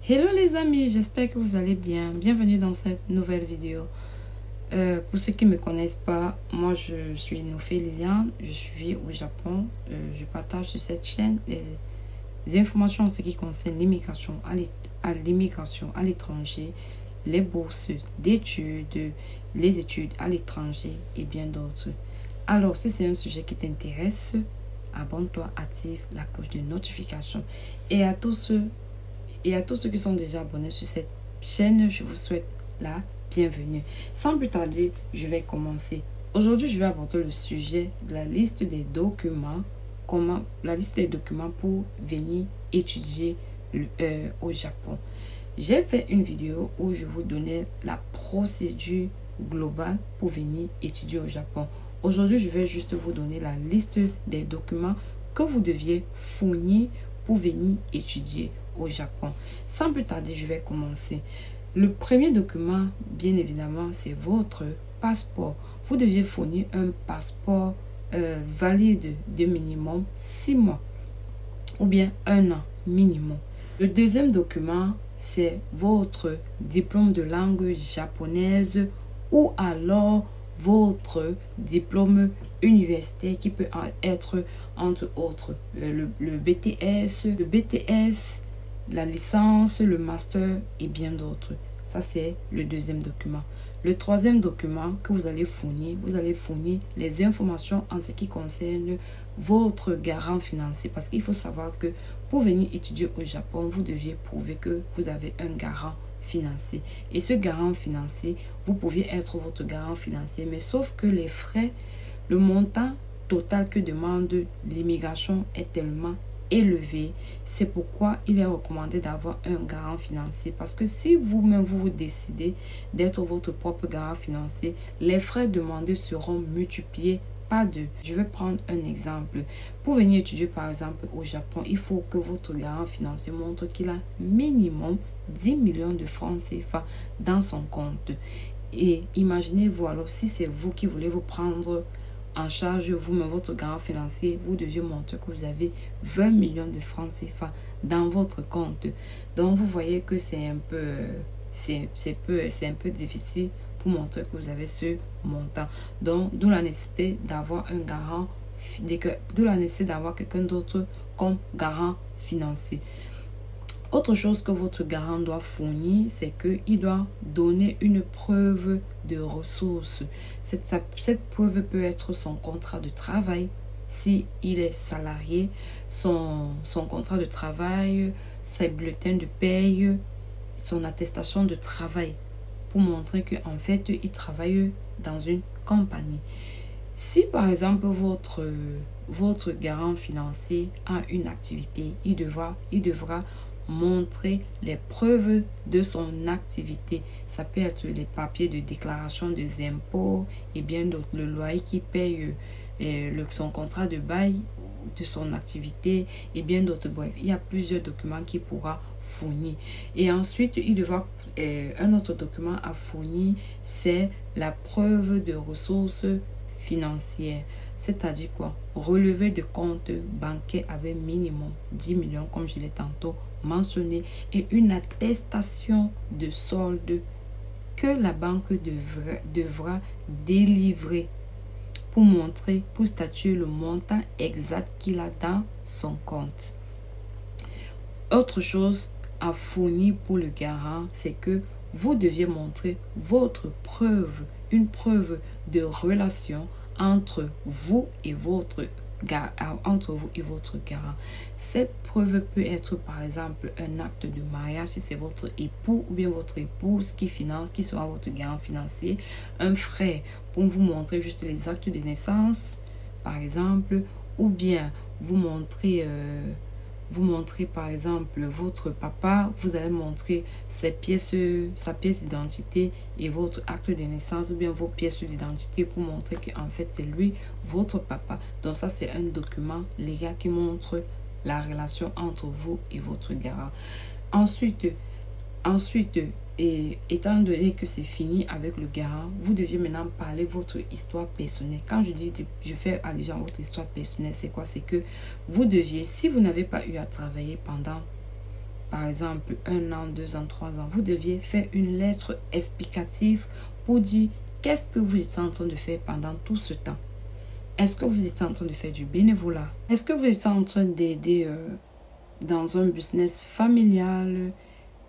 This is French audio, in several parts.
Hello les amis, j'espère que vous allez bien. Bienvenue dans cette nouvelle vidéo. Pour ceux qui ne me connaissent pas, moi je suis Nofé Liliane, je suis au Japon. Je partage sur cette chaîne les informations en ce qui concerne l'immigration à l'étranger, les bourses d'études, les études à l'étranger et bien d'autres. Alors si c'est un sujet qui t'intéresse, abonne-toi, active la cloche de notification. Et à tous ceux qui sont déjà abonnés sur cette chaîne, je vous souhaite la bienvenue. Sans plus tarder, je vais commencer. Aujourd'hui, je vais aborder le sujet de la liste des documents, pour venir étudier au Japon. J'ai fait une vidéo où je vous donnais la procédure globale pour venir étudier au Japon. Aujourd'hui, je vais juste vous donner la liste des documents que vous deviez fournir pour venir étudier au Japon. Sans plus tarder, je vais commencer. Le premier document, bien évidemment, c'est votre passeport. Vous deviez fournir un passeport valide de minimum 6 mois ou bien 1 an minimum. Le deuxième document, c'est votre diplôme de langue japonaise ou alors votre diplôme universitaire qui peut être entre autres le BTS, la licence, le master et bien d'autres. Ça, c'est le deuxième document. Le troisième document que vous allez fournir les informations en ce qui concerne votre garant financier. Parce qu'il faut savoir que pour venir étudier au Japon, vous deviez prouver que vous avez un garant financier. Et ce garant financier, vous pouviez être votre garant financier. Mais sauf que les frais, le montant total que demande l'immigration est tellement élevé. C'est pourquoi il est recommandé d'avoir un garant financier. Parce que si vous-même vous décidez d'être votre propre garant financier, les frais demandés seront multipliés par 2. Je vais prendre un exemple. Pour venir étudier par exemple au Japon, il faut que votre garant financier montre qu'il a minimum 10 millions de francs CFA dans son compte. Et imaginez-vous alors si c'est vous qui voulez vous prendre en charge vous-même votre garant financier, vous deviez montrer que vous avez 20 millions de francs CFA dans votre compte. Donc vous voyez que c'est un peu difficile pour montrer que vous avez ce montant. Donc d'où la nécessité d'avoir un garant, d'où la nécessité d'avoir quelqu'un d'autre comme garant financier. Autre chose que votre garant doit fournir, c'est qu'il doit donner une preuve de ressources. Cette preuve peut être son contrat de travail, si il est salarié, son contrat de travail, ses bulletins de paye, son attestation de travail, pour montrer qu'en fait, il travaille dans une compagnie. Si par exemple, votre garant financier a une activité, il devra montrer les preuves de son activité. Ça peut être les papiers de déclaration des impôts et bien d'autres, le loyer qui paye, son contrat de bail de son activité et bien d'autres. Bref, il y a plusieurs documents qu'il pourra fournir. Et ensuite, il devra un autre document à fournir, c'est la preuve de ressources financières. C'est-à-dire quoi? Relevé de compte bancaire avec minimum 10 millions, comme je l'ai tantôt mentionné, et une attestation de solde que la banque devra délivrer pour statuer le montant exact qu'il a dans son compte. Autre chose à fournir pour le garant, c'est que vous deviez montrer une preuve de relation entre vous et votre garant. Cette preuve peut être par exemple un acte de mariage si c'est votre époux ou bien votre épouse qui sera votre garant financier, un frère pour vous montrer juste les actes de naissance par exemple, ou bien vous montrez par exemple votre papa, vous allez montrer sa pièce d'identité et votre acte de naissance ou bien vos pièces d'identité pour montrer qu'en fait c'est lui votre papa. Donc ça c'est un document légal qui montre la relation entre vous et votre garant. Ensuite, et étant donné que c'est fini avec le garant, vous deviez maintenant parler votre histoire personnelle. Quand je dis je fais allusion à votre histoire personnelle, c'est quoi? C'est que vous deviez, si vous n'avez pas eu à travailler pendant par exemple 1 an, 2 ans, 3 ans, vous deviez faire une lettre explicative pour dire qu'est-ce que vous êtes en train de faire pendant tout ce temps. Est-ce que vous êtes en train de faire du bénévolat? Est-ce que vous êtes en train d'aider dans un business familial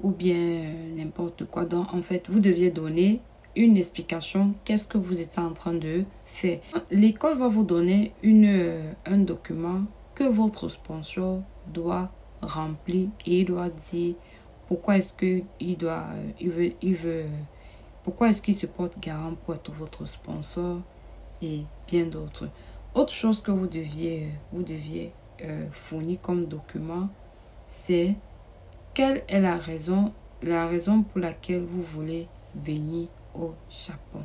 ou bien n'importe quoi? Donc, en fait, vous deviez donner une explication. Qu'est-ce que vous êtes en train de faire? L'école va vous donner un document que votre sponsor doit remplir et il doit dire pourquoi est-ce que pourquoi est-ce qu'il se porte garant pour être votre sponsor et bien d'autres. Autre chose que vous deviez fournir comme document, c'est quelle est la raison pour laquelle vous voulez venir au Japon.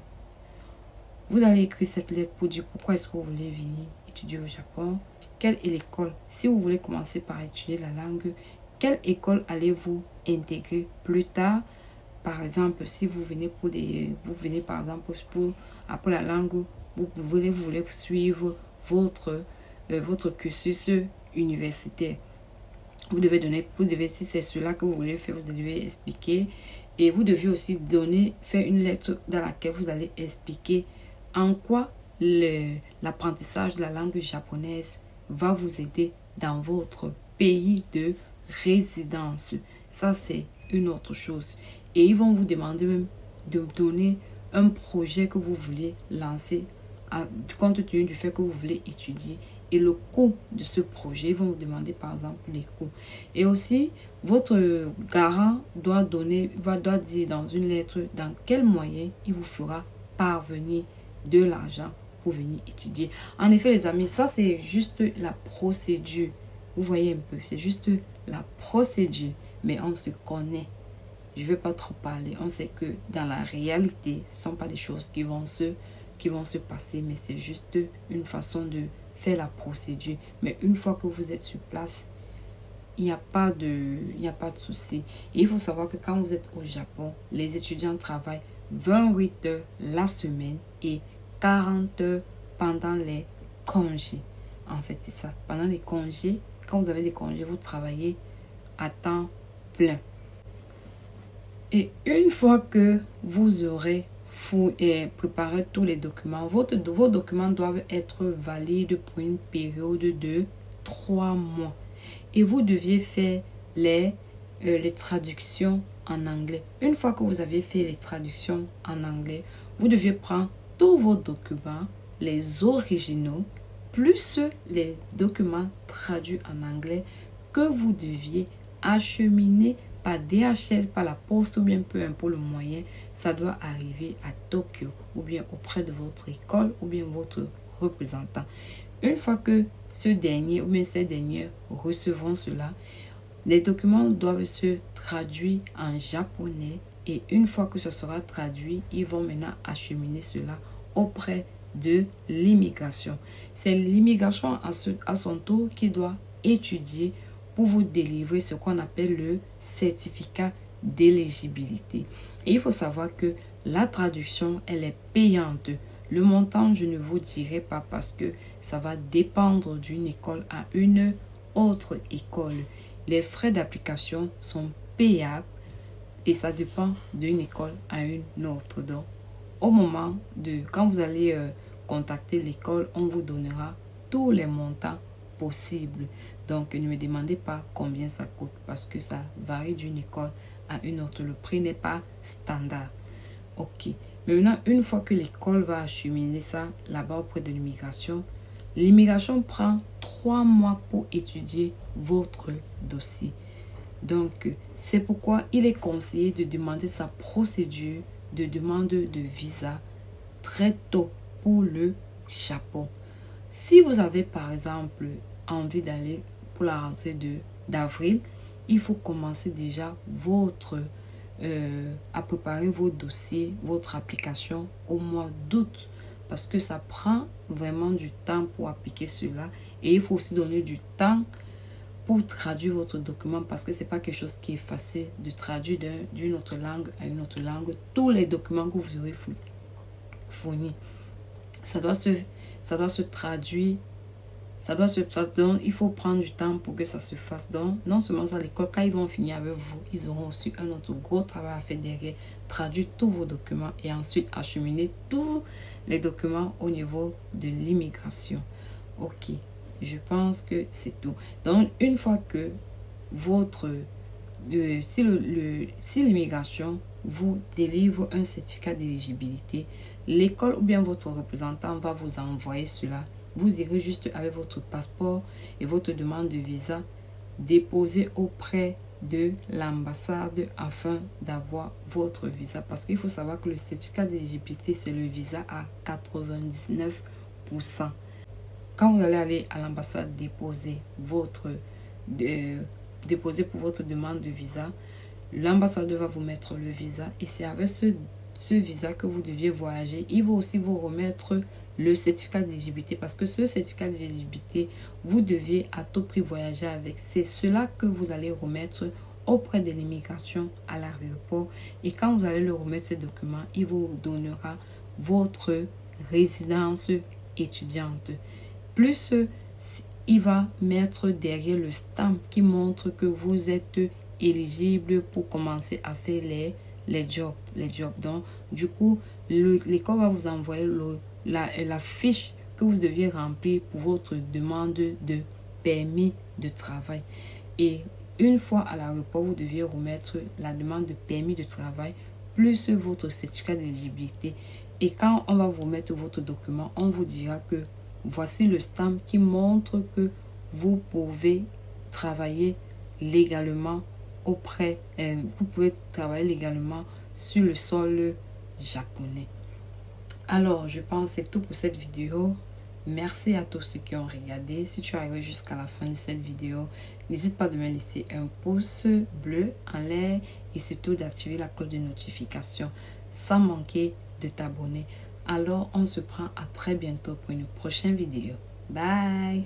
Vous allez écrire cette lettre pour dire pourquoi est-ce que vous voulez venir étudier au Japon. Quelle est l'école? Si vous voulez commencer par étudier la langue, quelle école allez-vous intégrer plus tard? Par exemple, si vous venez par exemple pour apprendre la langue, vous voulez suivre votre cursus universitaire. Si c'est cela que vous voulez faire, vous devez expliquer. Et vous devez aussi faire une lettre dans laquelle vous allez expliquer en quoi l'apprentissage de la langue japonaise va vous aider dans votre pays de résidence. Ça, c'est une autre chose. Et ils vont vous demander même de donner un projet que vous voulez lancer compte tenu du fait que vous voulez étudier et le coût de ce projet. Ils vont vous demander par exemple les coûts. Et aussi, votre garant doit dire dans une lettre dans quel moyen il vous fera parvenir de l'argent pour venir étudier. En effet, les amis, ça c'est juste la procédure. Vous voyez un peu, c'est juste la procédure. Mais on se connaît. Je ne vais pas trop parler. On sait que dans la réalité, ce ne sont pas des choses qui vont se passer, mais c'est juste une façon de faire la procédure. Mais une fois que vous êtes sur place, il n'y a pas de souci. Et il faut savoir que quand vous êtes au Japon, les étudiants travaillent 28 heures la semaine et 40 heures pendant les congés. En fait, c'est ça. Pendant les congés, quand vous avez des congés, vous travaillez à temps plein. Et une fois que vous aurez préparé tous les documents, vos documents doivent être valides pour une période de 3 mois. Et vous deviez faire les traductions en anglais. Une fois que vous avez fait les traductions en anglais, vous deviez prendre tous vos documents, les originaux, plus les documents traduits en anglais que vous deviez acheminer par DHL, par la poste ou bien peu importe le moyen. Ça doit arriver à Tokyo ou bien auprès de votre école ou bien votre représentant. Une fois que ce dernier ou bien ces derniers recevront cela, les documents doivent se traduire en japonais et une fois que ce sera traduit, ils vont maintenant acheminer cela auprès de l'immigration. C'est l'immigration à son tour qui doit étudier pour vous délivrer ce qu'on appelle le certificat d'éligibilité. Et il faut savoir que la traduction, elle est payante. Le montant, je ne vous dirai pas parce que ça va dépendre d'une école à une autre école. Les frais d'application sont payables et ça dépend d'une école à une autre. Donc, au moment quand vous allez contacter l'école, on vous donnera tous les montants possibles. Donc, ne me demandez pas combien ça coûte parce que ça varie d'une école à une autre. Le prix n'est pas standard. Ok. Mais maintenant, une fois que l'école va acheminer ça là-bas auprès de l'immigration, l'immigration prend 3 mois pour étudier votre dossier. Donc, c'est pourquoi il est conseillé de demander sa procédure de demande de visa très tôt pour le Japon. Si vous avez par exemple envie d'aller pour la rentrée d'avril, il faut commencer déjà à préparer vos dossiers, votre application au mois d'août parce que ça prend vraiment du temps pour appliquer cela et il faut aussi donner du temps pour traduire votre document parce que c'est pas quelque chose qui est facile de traduire d'une autre langue à une autre langue. Tous les documents que vous aurez fournis, ça doit se traduire Ça doit se faire, donc il faut prendre du temps pour que ça se fasse. Donc, non seulement à l'école, quand ils vont finir avec vous, ils auront aussi un autre gros travail à faire derrière, traduire tous vos documents et ensuite acheminer tous les documents au niveau de l'immigration. Ok, je pense que c'est tout. Donc, une fois que si l'immigration vous délivre un certificat d'éligibilité, l'école ou bien votre représentant va vous envoyer cela. Vous irez juste avec votre passeport et votre demande de visa déposer auprès de l'ambassade afin d'avoir votre visa. Parce qu'il faut savoir que le certificat d'éligibilité, c'est le visa à 99%. Quand vous allez aller à l'ambassade déposer pour votre demande de visa, l'ambassadeur va vous mettre le visa et c'est avec ce visa que vous deviez voyager. Il va aussi vous remettre le certificat d'éligibilité parce que ce certificat d'éligibilité, vous deviez à tout prix voyager avec. C'est cela que vous allez remettre auprès de l'immigration à l'aéroport et quand vous allez le remettre ce document, il vous donnera votre résidence étudiante. Plus il va mettre derrière le stamp qui montre que vous êtes éligible pour commencer à faire les jobs. Donc, du coup, l'école va vous envoyer la fiche que vous deviez remplir pour votre demande de permis de travail. Et une fois à l'aéroport, vous deviez remettre la demande de permis de travail plus votre certificat d'éligibilité. Et quand on va vous remettre votre document, on vous dira que voici le stamp qui montre que vous pouvez travailler légalement vous pouvez travailler légalement sur le sol japonais. Alors, je pense que c'est tout pour cette vidéo. Merci à tous ceux qui ont regardé. Si tu es arrivé jusqu'à la fin de cette vidéo, n'hésite pas de me laisser un pouce bleu en l'air et surtout d'activer la cloche de notification sans manquer de t'abonner. Alors, on se prend à très bientôt pour une prochaine vidéo. Bye!